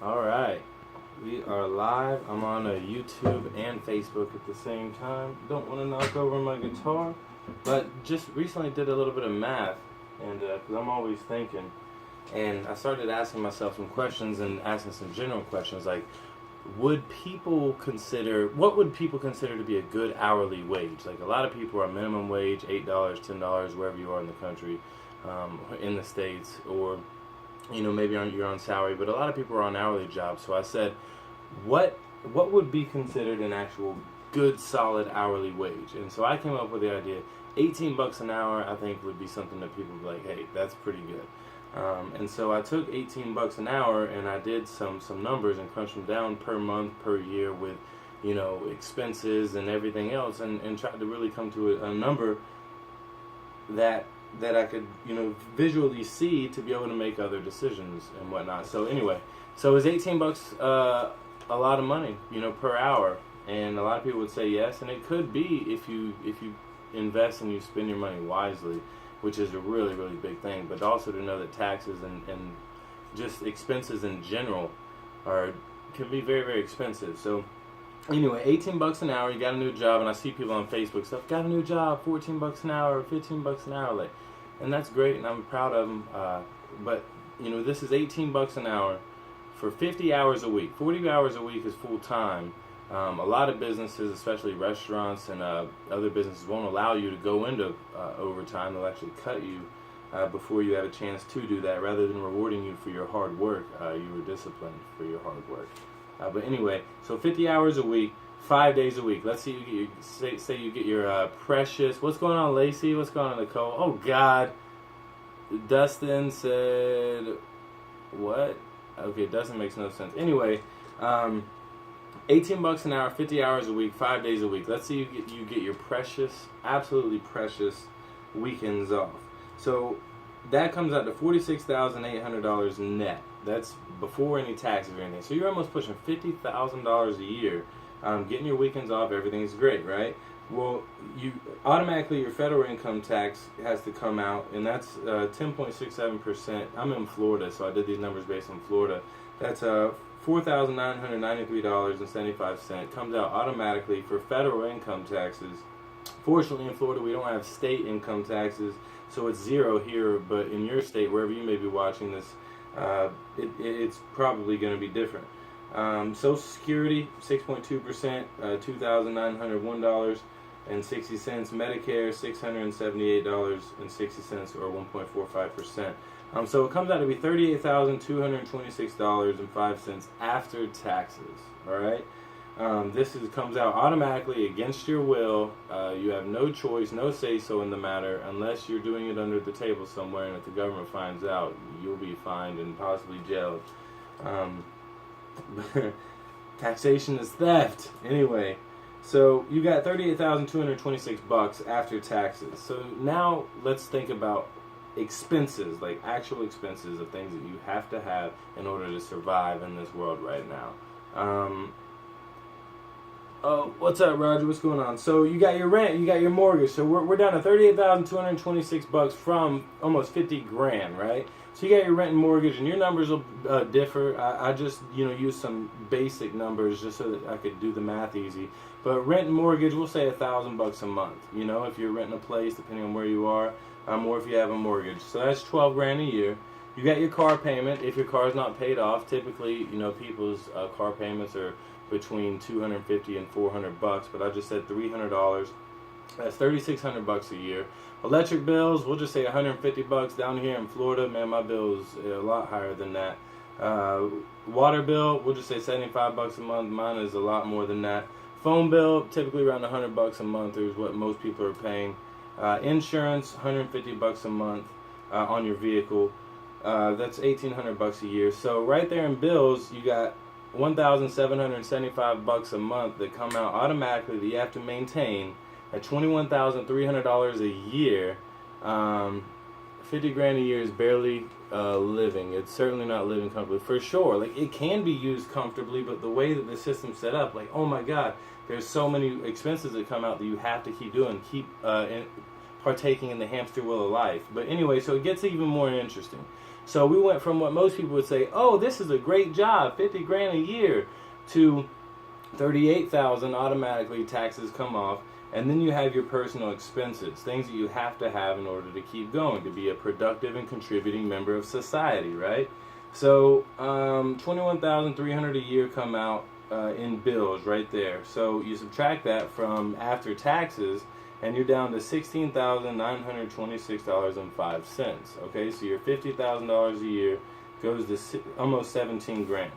All right, we are live. I'm on YouTube and Facebook at the same time. Don't want to knock over my guitar, but just recently did a little bit of math, and because I'm always thinking, and I started asking myself some questions and asking some general questions like, what would people consider to be a good hourly wage? Like a lot of people are minimum wage, $8, $10, wherever you are in the country, in the states, or maybe you're on salary, but a lot of people are on hourly jobs. So I said, what would be considered an actual good solid hourly wage? And so I came up with the idea, 18 bucks an hour I think would be something that people would be like, hey, that's pretty good. And so I took 18 bucks an hour and I did some numbers and crunched them down per month, per year with, expenses and everything else, and tried to really come to a number that I could, visually see to be able to make other decisions and whatnot. So anyway, so is 18 bucks a lot of money, per hour? And a lot of people would say yes, and it could be if you invest and you spend your money wisely, which is a really, really big thing. But also to know that taxes and just expenses in general can be very, very expensive. So anyway, 18 bucks an hour, you got a new job, and I see people on Facebook stuff, got a new job, 14 bucks an hour, 15 bucks an hour, like, and that's great, and I'm proud of them. But this is 18 bucks an hour for 50 hours a week. 40 hours a week is full time. A lot of businesses, especially restaurants and other businesses, won't allow you to go into overtime. They'll actually cut you before you have a chance to do that, rather than rewarding you for your hard work. You were disciplined for your hard work. But anyway, so 50 hours a week, 5 days a week. Let's see, say you get your precious. What's going on, Lacey? What's going on, Nicole? Oh God, Dustin said what? Okay, Dustin makes no sense. Anyway, 18 bucks an hour, 50 hours a week, 5 days a week. Let's see you get your precious, absolutely precious weekends off. So that comes out to $46,800 net. That's before any taxes or anything. So you're almost pushing $50,000 a year. Getting your weekends off, everything's great, right? Well, you automatically your federal income tax has to come out, and that's 10.67%. I'm in Florida, so I did these numbers based on Florida. That's $4,993.75 comes out automatically for federal income taxes. Fortunately, in Florida, we don't have state income taxes, so it's zero here. But in your state, wherever you may be watching this, it's probably going to be different. Social Security, 6.2%, $2,901.60. Medicare, $678.60, or 1.45%. So it comes out to be $38,226.05 after taxes. All right. This comes out automatically against your will. You have no choice, no say-so in the matter, unless you're doing it under the table somewhere, and if the government finds out, you'll be fined and possibly jailed. Taxation is theft. Anyway, so you got $38,226 after taxes. So now let's think about expenses, like actual expenses of things that you have to have in order to survive in this world right now. Oh, what's up, Roger? What's going on? So you got your rent, you got your mortgage. So we're down to $38,226 from almost 50 grand, right? So you got your rent and mortgage, and your numbers will differ. I just use some basic numbers just so that I could do the math easy. But rent and mortgage, we'll say $1,000 a month. If you're renting a place, depending on where you are, or if you have a mortgage. So that's 12 grand a year. You got your car payment. If your car is not paid off, typically people's car payments are between $250 and $400, but I just said $300. That's $3,600 a year. Electric bills, we'll just say $150 down here in Florida. Man, my bill is a lot higher than that. Water bill, we'll just say $75 a month. Mine is a lot more than that. Phone bill, typically around $100 a month is what most people are paying. Insurance, $150 a month on your vehicle. That's $1,800 a year. So right there in bills, you got $1,775 a month that come out automatically that you have to maintain at $21,300 a year. 50 grand a year is barely living. It's certainly not living comfortably, for sure. Like, it can be used comfortably, but the way that the system's set up, like, oh my God, there's so many expenses that come out that you have to keep doing, partaking in the hamster wheel of life. But anyway, so it gets even more interesting. So we went from what most people would say, oh, this is a great job, 50 grand a year, to 38,000 automatically, taxes come off, and then you have your personal expenses, things that you have to have in order to keep going, to be a productive and contributing member of society, right? So 21,300 a year come out in bills right there. So you subtract that from after taxes, and you're down to $16,926.05. Okay, so your $50,000 a year goes to almost 17 grand.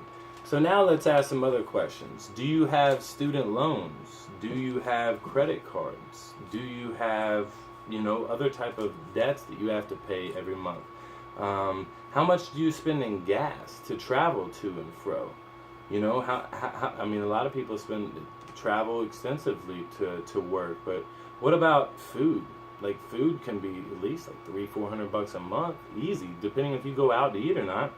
So now let's ask some other questions. Do you have student loans? Do you have credit cards? Do you have, other type of debts that you have to pay every month? How much do you spend in gas to travel to and fro? I mean, a lot of people travel extensively to work, but what about food? Like, food can be at least like $300-400 a month, easy, depending if you go out to eat or not.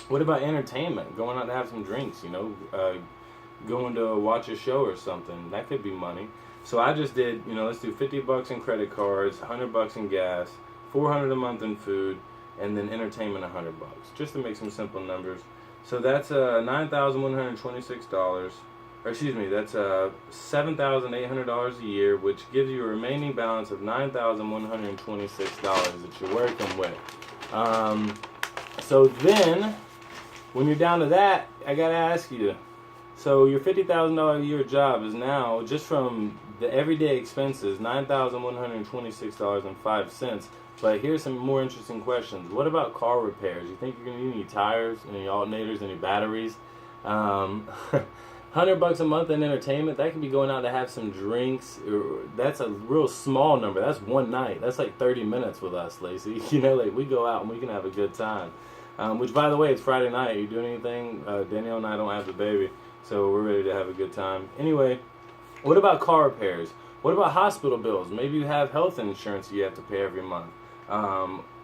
What about entertainment? Going out to have some drinks, going to watch a show or something. That could be money. So I just did, let's do $50 in credit cards, $100 in gas, $400 a month in food, and then entertainment $100, just to make some simple numbers. So that's $9,126. Or excuse me, that's $7,800 a year, which gives you a remaining balance of $9,126 that you're working with. So then, when you're down to that, I gotta ask you. So your $50,000 a year job is now, just from the everyday expenses, $9,126.05. But here's some more interesting questions. What about car repairs? You think you're gonna need any tires, any alternators, any batteries? $100 a month in entertainment, that can be going out to have some drinks. That's a real small number. That's one night. That's like 30 minutes with us, Lacey. Like, we go out and we can have a good time. Which, by the way, it's Friday night. Are you doing anything? Danielle and I don't have the baby, so we're ready to have a good time. Anyway, what about car repairs? What about hospital bills? Maybe you have health insurance you have to pay every month.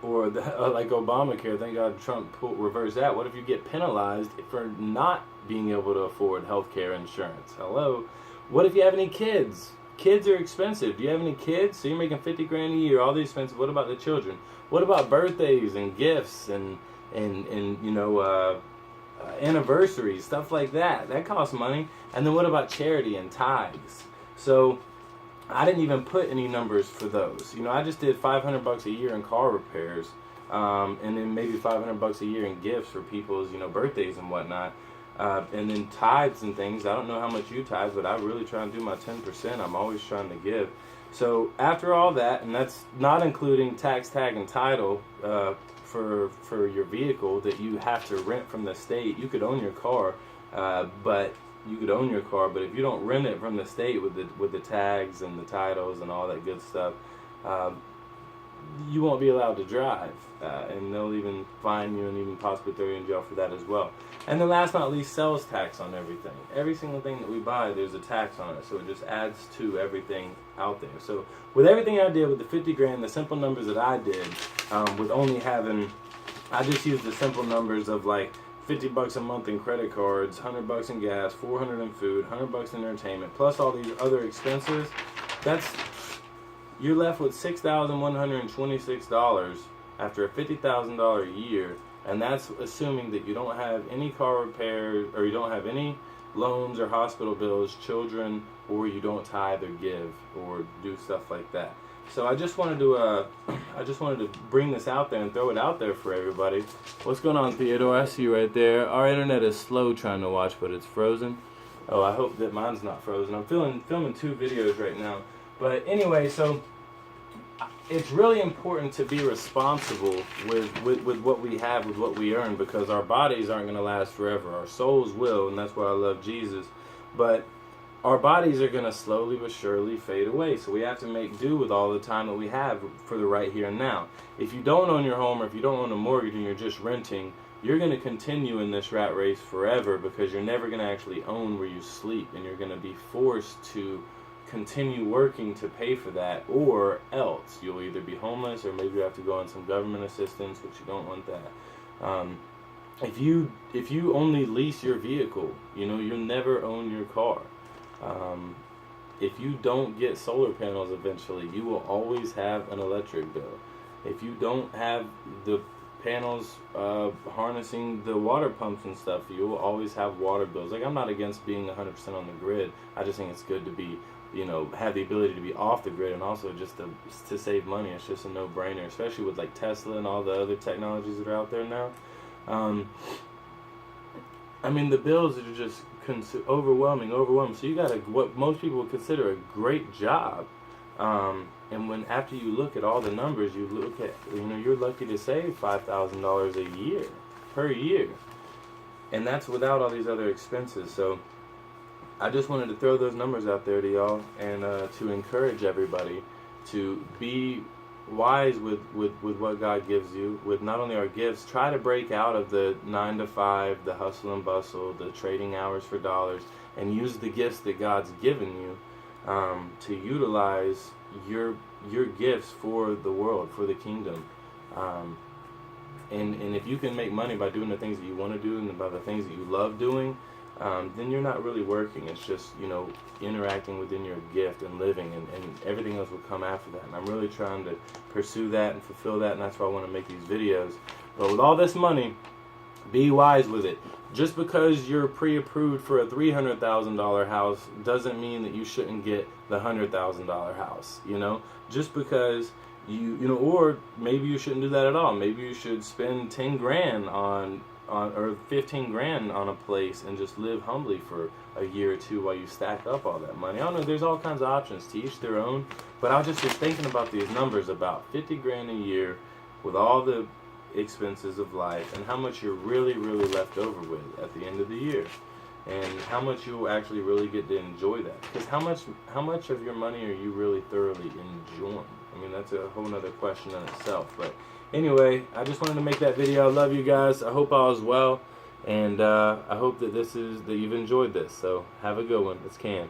Or like Obamacare, thank God Trump reversed that. What if you get penalized for not being able to afford health care insurance? Hello? What if you have any kids? Kids are expensive. Do you have any kids? So you're making 50 grand a year, all these expenses. What about the children? What about birthdays and gifts and anniversaries, stuff like that? That costs money. And then what about charity and tithes? So I didn't even put any numbers for those. I just did $500 a year in car repairs, and then maybe $500 a year in gifts for people's, birthdays and whatnot. And then tithes and things. I don't know how much you tithe, but I really try and do my 10%. I'm always trying to give. So after all that, and that's not including tax, tag, and title for your vehicle that you have to rent from the state. You could own your car, but if you don't rent it from the state with the tags and the titles and all that good stuff, you won't be allowed to drive, and they'll even fine you and even possibly throw you in jail for that as well. And then last but not least, sales tax on everything. Every single thing that we buy, there's a tax on it, so it just adds to everything out there. So with everything I did with the 50 grand, the simple numbers that I did, with only having, I just used the simple numbers of like $50 a month in credit cards, $100 in gas, $400 in food, $100 in entertainment, plus all these other expenses. You're left with $6,126 after a $50,000 a year, and that's assuming that you don't have any car repairs, or you don't have any loans or hospital bills, children, or you don't tithe or give or do stuff like that. So I just wanted to bring this out there and throw it out there for everybody. What's going on, Theodore? I see you right there. Our internet is slow trying to watch, but it's frozen. Oh, I hope that mine's not frozen. I'm filming 2 videos right now. But anyway, so it's really important to be responsible with what we have, with what we earn, because our bodies aren't going to last forever. Our souls will, and that's why I love Jesus. But our bodies are going to slowly but surely fade away. So we have to make do with all the time that we have for the right here and now. If you don't own your home, or if you don't own a mortgage and you're just renting, you're going to continue in this rat race forever, because you're never going to actually own where you sleep, and you're going to be forced to continue working to pay for that, or else you'll either be homeless, or maybe you have to go on some government assistance, which you don't want that. If you only lease your vehicle, you'll never own your car. If you don't get solar panels eventually, you will always have an electric bill. If you don't have the panels harnessing the water pumps and stuff. You'll always have water bills. Like, I'm not against being 100% on the grid. I just think it's good to be, you know, have the ability to be off the grid, and also just to save money. It's just a no-brainer, especially with like Tesla and all the other technologies that are out there now. I mean, the bills are just overwhelming. So you got what most people would consider a great job. And when after you look at all the numbers, you look at, you know, you're lucky to save $5,000 a year, per year. And that's without all these other expenses. So I just wanted to throw those numbers out there to y'all, and to encourage everybody to be wise with what God gives you, with not only our gifts. Try to break out of the 9 to 5, the hustle and bustle, the trading hours for dollars, and use the gifts that God's given you to utilize your gifts for the world, for the kingdom. And if you can make money by doing the things that you want to do and by the things that you love doing, then you're not really working. It's just, you know, interacting within your gift and living, and everything else will come after that. And I'm really trying to pursue that and fulfill that, and that's why I want to make these videos. But with all this money, be wise with it. Just because you're pre-approved for a $300,000 house doesn't mean that you shouldn't get the $100,000 house, you know? Just because you know, or maybe you shouldn't do that at all. Maybe you should spend 10 grand on or 15 grand on a place and just live humbly for a year or two while you stack up all that money. I don't know, there's all kinds of options, to each their own. But I was just thinking about these numbers, about 50 grand a year with all the expenses of life, and how much you're really left over with at the end of the year, and how much you'll actually really get to enjoy that. Because how much of your money are you really thoroughly enjoying? I mean, that's a whole nother question in itself. But anyway, I just wanted to make that video. I love you guys. I hope all is well, and I hope that you've enjoyed this. So have a good one. It's Cam.